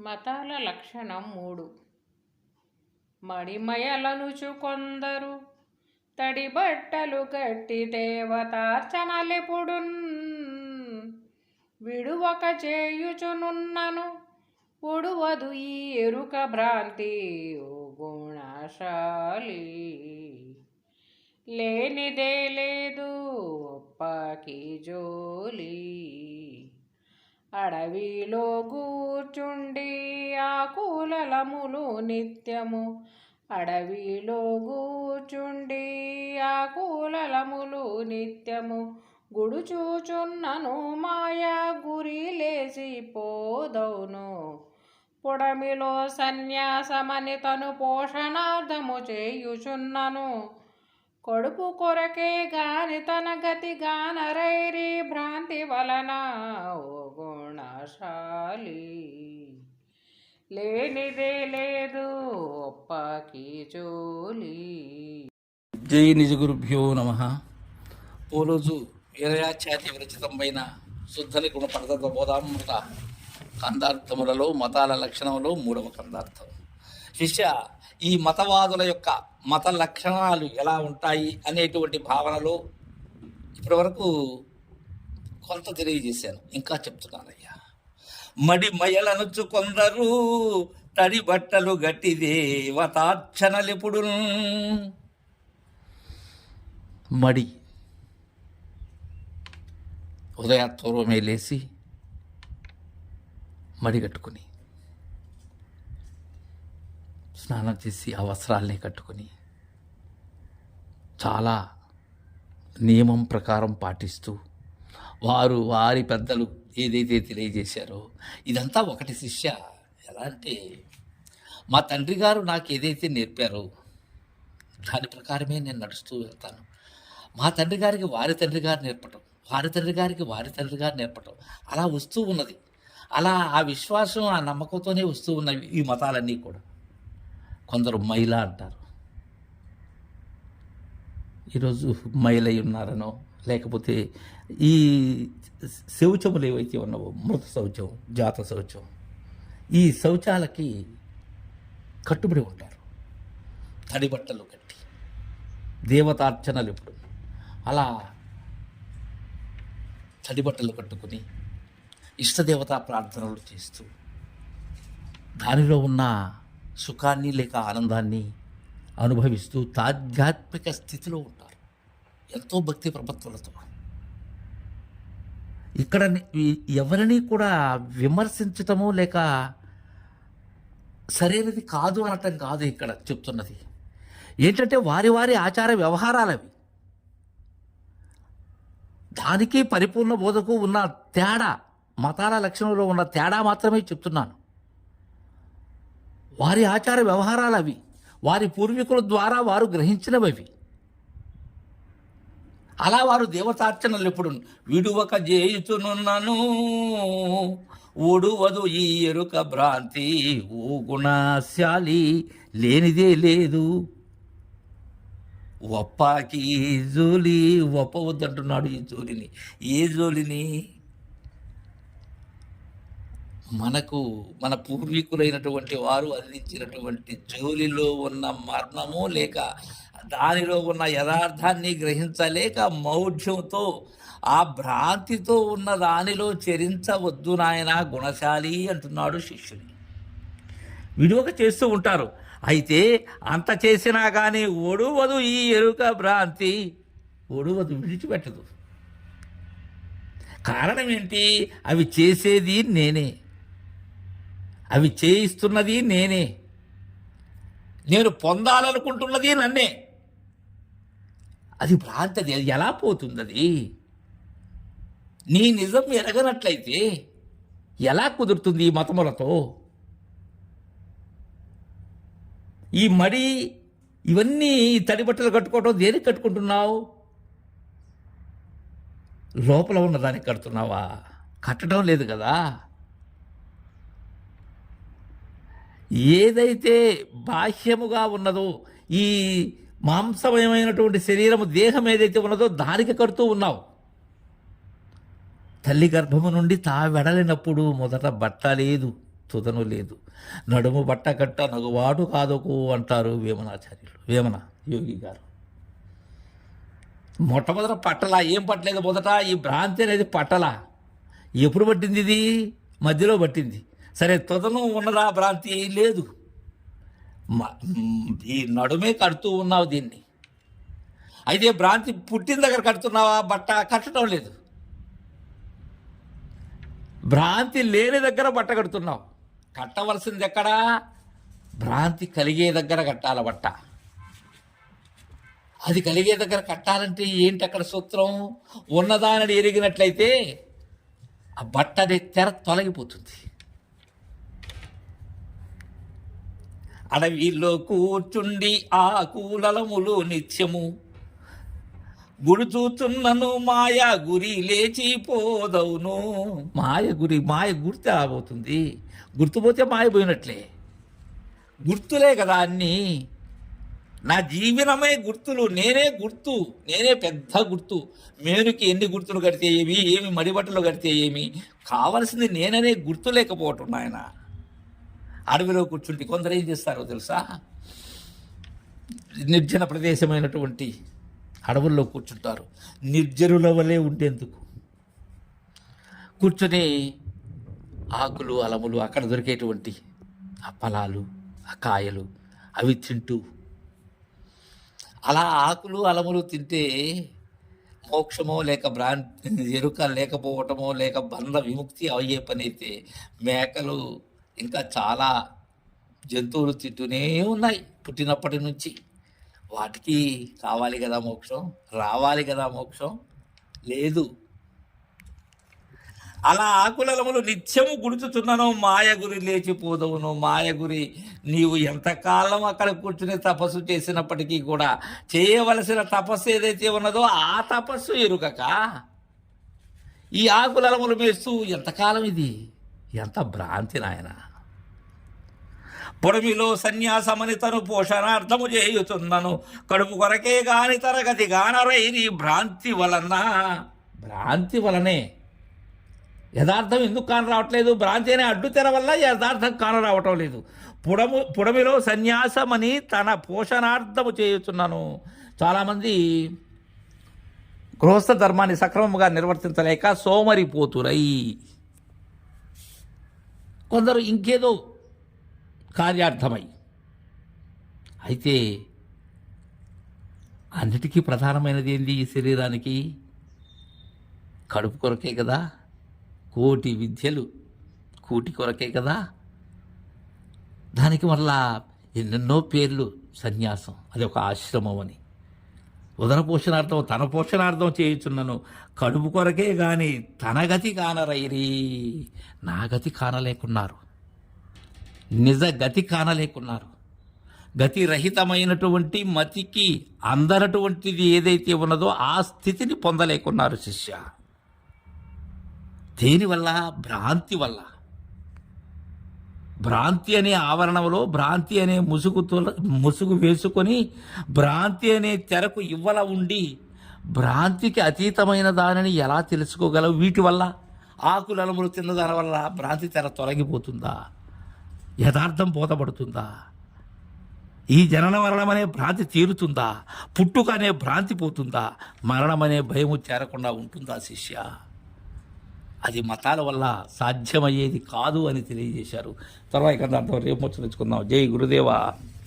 మతాల లక్షణం 3. మడిమయలనుచు కొందరు తడిబట్టలు గట్టి దేవతార్చనలెపుడున్ విడువక చేయుచునున్నను ఉడువదు ఈ ఎరుక భ్రాంతి ఓ గుణశాలి. లేనిదే లేదు ఒప్పకి జోలి. అడవిలో కూర్చుండి ఆకులలములు నిత్యము అడవిలో కూర్చుండి ఆకులలములు నిత్యము గుడుచూచున్నను మాయా గురి లేసిపోదవును. పొడమిలో సన్యాసమని తను పోషణార్థము చేయుచున్నను కడుపు కొరకే గాని తన గతి గానరైరి భ్రాంతి వలన ఓ గుణశాలి. లేనిదే లేదు ఒప్పకి జోలి. జై నిజ గురుభ్యో నమః. ఓరోజు వీరయాఖ్యాతి విరచితమైన శుద్ధని గుణ పరతత్వ బోధామృత కందార్థములలో మతాల లక్షణంలో 3వ కందార్థం. శిష్య, ఈ మతవాదుల యొక్క మత లక్షణాలు ఎలా ఉంటాయి అనేటువంటి భావనలో ఇప్పటివరకు కొంత తెలియజేశాను. ఇంకా చెప్తున్నానయ్యా. మడి మయలనుచు కొందరు తడి బట్టలు గట్టి దేవతార్చనలెప్పుడు. మడి ఉదయాత్పూర్వమే లేచి మడి కట్టుకుని స్నానం చేసి ఆ వస్త్రాల్ని కట్టుకుని చాలా నియమం ప్రకారం పాటిస్తూ వారి పెద్దలు ఏదైతే తెలియజేశారో ఇదంతా ఒకటి శిష్య. ఎలా అంటే మా తండ్రి గారు నాకు ఏదైతే నేర్పారో దాని ప్రకారమే నేను నడుస్తూ వెళ్తాను. మా తండ్రి గారికి వారి తండ్రి గారు నేర్పటం, వారి తండ్రి గారికి వారి తండ్రి గారు నేర్పటం అలా వస్తూ ఉన్నది. అలా ఆ విశ్వాసం ఆ నమ్మకంతోనే వస్తూ ఉన్నవి ఈ మతాలన్నీ కూడా. కొందరు మైల అంటారు. ఈరోజు మైలై ఉన్నారనో లేకపోతే ఈ శౌచములు ఏవైతే ఉన్నావో మృత శౌచం, జాత శౌచం, ఈ శౌచాలకి కట్టుబడి ఉంటారు. తడి బట్టలు కట్టి దేవతార్చనలు ఎప్పుడు అలా తడి బట్టలు కట్టుకుని ఇష్టదేవతా ప్రార్థనలు చేస్తూ దానిలో ఉన్న సుఖాన్ని లేక ఆనందాన్ని అనుభవిస్తూ ఆధ్యాత్మిక స్థితిలో ఉంటారు ఎంతో భక్తి ప్రపత్తులతో. ఇక్కడ ఎవరిని కూడా విమర్శించటము లేక సరైనది కాదు అనటం కాదు ఇక్కడ చెప్తున్నది. ఏంటంటే వారి వారి ఆచార వ్యవహారాలు అవి. దానికి పరిపూర్ణ బోధకు ఉన్న తేడా, మతాల లక్షణంలో ఉన్న తేడా మాత్రమే చెప్తున్నాను. వారి ఆచార వ్యవహారాలు అవి, వారి పూర్వీకుల ద్వారా వారు గ్రహించినవి అవి. అలా వారు దేవతార్చనలు ఎప్పుడు విడువక చేయుచునున్నాను ఓడువదు ఈ ఎరుక భ్రాంతి ఓ గుణశాలి. లేనిదే లేదు ఒప్పకి జోలి. ఒప్పవద్దంటున్నాడు ఈ జోలిని. ఏ జోలిని? మనకు మన పూర్వీకులైనటువంటి వారు అందించినటువంటి జోలిలో ఉన్న మర్మము లేక దానిలో ఉన్న యథార్థాన్ని గ్రహించలేక మౌఢ్యంతో ఆ భ్రాంతితో ఉన్న దానిలో చరించవద్దు నాయన గుణశాలి అంటున్నాడు శిష్యుని. విడువక చేస్తూ ఉంటారు. అయితే అంత చేసినా కానీ ఒడువదు ఈ ఎరుక భ్రాంతి. ఒడువదు, విడిచిపెట్టదు. కారణం ఏంటి? అవి చేసేది నేనే, అవి చేయిస్తున్నది నేనే, నేను పొందాలనుకుంటున్నది నన్నే. అది భ్రాంతి. అది ఎలా పోతుంది? అది నీ నిజం ఎరగనట్లయితే ఎలా కుదురుతుంది ఈ మతములతో? ఈ మడి ఇవన్నీ తడిబట్టలు కట్టుకోవటం దేనికి కట్టుకుంటున్నావు? లోపల ఉన్న దానికి కడుతున్నావా? కట్టడం లేదు కదా. ఏదైతే బాహ్యముగా ఉన్నదో ఈ మాంసమయమైనటువంటి శరీరము, దేహం ఏదైతే ఉన్నదో దానికి కడుతూ ఉన్నావు. తల్లి గర్భము నుండి తా వెడలినప్పుడు మొదట బట్ట లేదు, తుదను లేదు. నడుము బట్ట కట్ట నగువాడు కాదకు అంటారు వేమనాచార్యులు, వేమన యోగి గారు. మొట్టమొదట పట్టలా, ఏం పట్టలేదు మొదట, ఈ భ్రాంతి అనేది పట్టలా. ఎప్పుడు పట్టింది ఇది? మధ్యలో పట్టింది. సరే, తుదను ఉన్నదా భ్రాంతి? లేదు. ఈ నడుమే కడుతూ ఉన్నావు దీన్ని. అయితే భ్రాంతి పుట్టిన దగ్గర కడుతున్నావా? బట్ట కట్టడం లేదు. భ్రాంతి లేని దగ్గర బట్ట కడుతున్నావు. కట్టవలసింది ఎక్కడా? భ్రాంతి కలిగే దగ్గర కట్టాల బట్ట. అది కలిగే దగ్గర కట్టాలంటే ఏంటి అక్కడ సూత్రం? ఉన్నదానని ఎరిగినట్లయితే ఆ బట్ట అనే తెర తొలగిపోతుంది. అడవిలో కూర్చుండి ఆ కూలలములు నిత్యము గుర్తుచున్నను మాయ గురి లేచిపోదవును. మాయ గుర్తు రాబోతుంది. గుర్తుపోతే మాయ పోయినట్లే. గుర్తులే కదా అన్నీ. నా జీవనమే గుర్తులు. నేనే గుర్తు, నేనే పెద్ద గుర్తు. మేనుకి ఎన్ని గుర్తులు కడితే ఏమి మడిబట్టలు కడితే ఏమి, కావలసింది నేననే గుర్తు లేకపోవటం నాయన. అడవిలో కూర్చుంటే కొందరు ఏం చేస్తారో తెలుసా? నిర్జన ప్రదేశమైనటువంటి అడవుల్లో కూర్చుంటారు, నిర్జరుల వలె ఉండేందుకు. కూర్చొని ఆకులు అలములు అక్కడ దొరికేటువంటి ఆ ఫలాలు ఆ కాయలు అవి తింటూ, అలా ఆకులు అలములు తింటే మోక్షమో లేక ఎరుక లేకపోవటమో లేక బంధ విముక్తి అయ్యే పని అయితే మేకలు ఇంకా చాలా జంతువులు తింటూనే ఉన్నాయి పుట్టినప్పటి నుంచి. వాటికి కావాలి కదా మోక్షం, రావాలి కదా మోక్షం, లేదు. అలా ఆకులములు నిత్యము గుర్తుచున్నాను మాయ గురి లేచిపోదవును. మాయ గురి నీవు ఎంతకాలం అక్కడ కూర్చుని తపస్సు చేసినప్పటికీ కూడా చేయవలసిన తపస్సు ఏదైతే ఉన్నదో ఆ తపస్సు ఎరుకక ఈ ఆకులములు మేస్తూ ఎంతకాలం ఇది? ఎంత భ్రాంతి నాయన. పొడమిలో సన్యాసమని తను పోషణార్థము చేయుచున్నను కడుపు కొరకే గాని తరగతి గానరైరి భ్రాంతి వలనే. యథార్థం ఎందుకు కాన రావట్లేదు? భ్రాంతి అనే అడ్డుతెర వల్ల యథార్థం కాన రావటం లేదు. పుడమిలో సన్యాసమని తన పోషణార్థము చేయుచున్నాను. చాలామంది గృహస్థ ధర్మాన్ని సక్రమంగా నిర్వర్తించలేక సోమరిపోతురై, కొందరు ఇంకేదో కార్యార్థమై. అయితే అన్నిటికీ ప్రధానమైనది ఏంది? ఈ శరీరానికి కడుపు కొరకే కదా. కోటి విద్యలు కూటి కొరకే కదా. దానికి వల్ల ఎన్నెన్నో పేర్లు. సన్యాసం అది ఒక ఆశ్రమం అని. ఉదర పోషణార్థం తన పోషణార్థం చేయుచున్నాను కడుపు కొరకే గాని తన గతి కానరైరి. నా గతి కానలేకున్నారు, నిజ గతి కానలేకున్నారు. గతి రహితమైనటువంటి మతికి అందనటువంటిది ఏదైతే ఉన్నదో ఆ స్థితిని పొందలేకున్నారు శిష్య. దేనివల్ల? భ్రాంతి వల్ల. భ్రాంతి అనే ఆవరణంలో భ్రాంతి అనే ముసుగు వేసుకొని భ్రాంతి అనే తెరకు ఇవ్వల ఉండి భ్రాంతికి అతీతమైన దానిని ఎలా తెలుసుకోగలవు? వీటి వల్ల ఆకులములు తిన్న దాని వల్ల భ్రాంతి తెర తొలగిపోతుందా? యథార్థం బోధపడుతుందా? ఈ జనన మరణం అనే భ్రాంతి తీరుతుందా? పుట్టుక అనే భ్రాంతి పోతుందా? మరణం అనే భయము చేరకుండా ఉంటుందా శిష్య? అది మతాల వల్ల సాధ్యమయ్యేది కాదు అని తెలియజేశారు. తర్వాత ఇక్కడ అర్థం రేపు ముచ్చరించుకుందాం. జై గురుదేవా.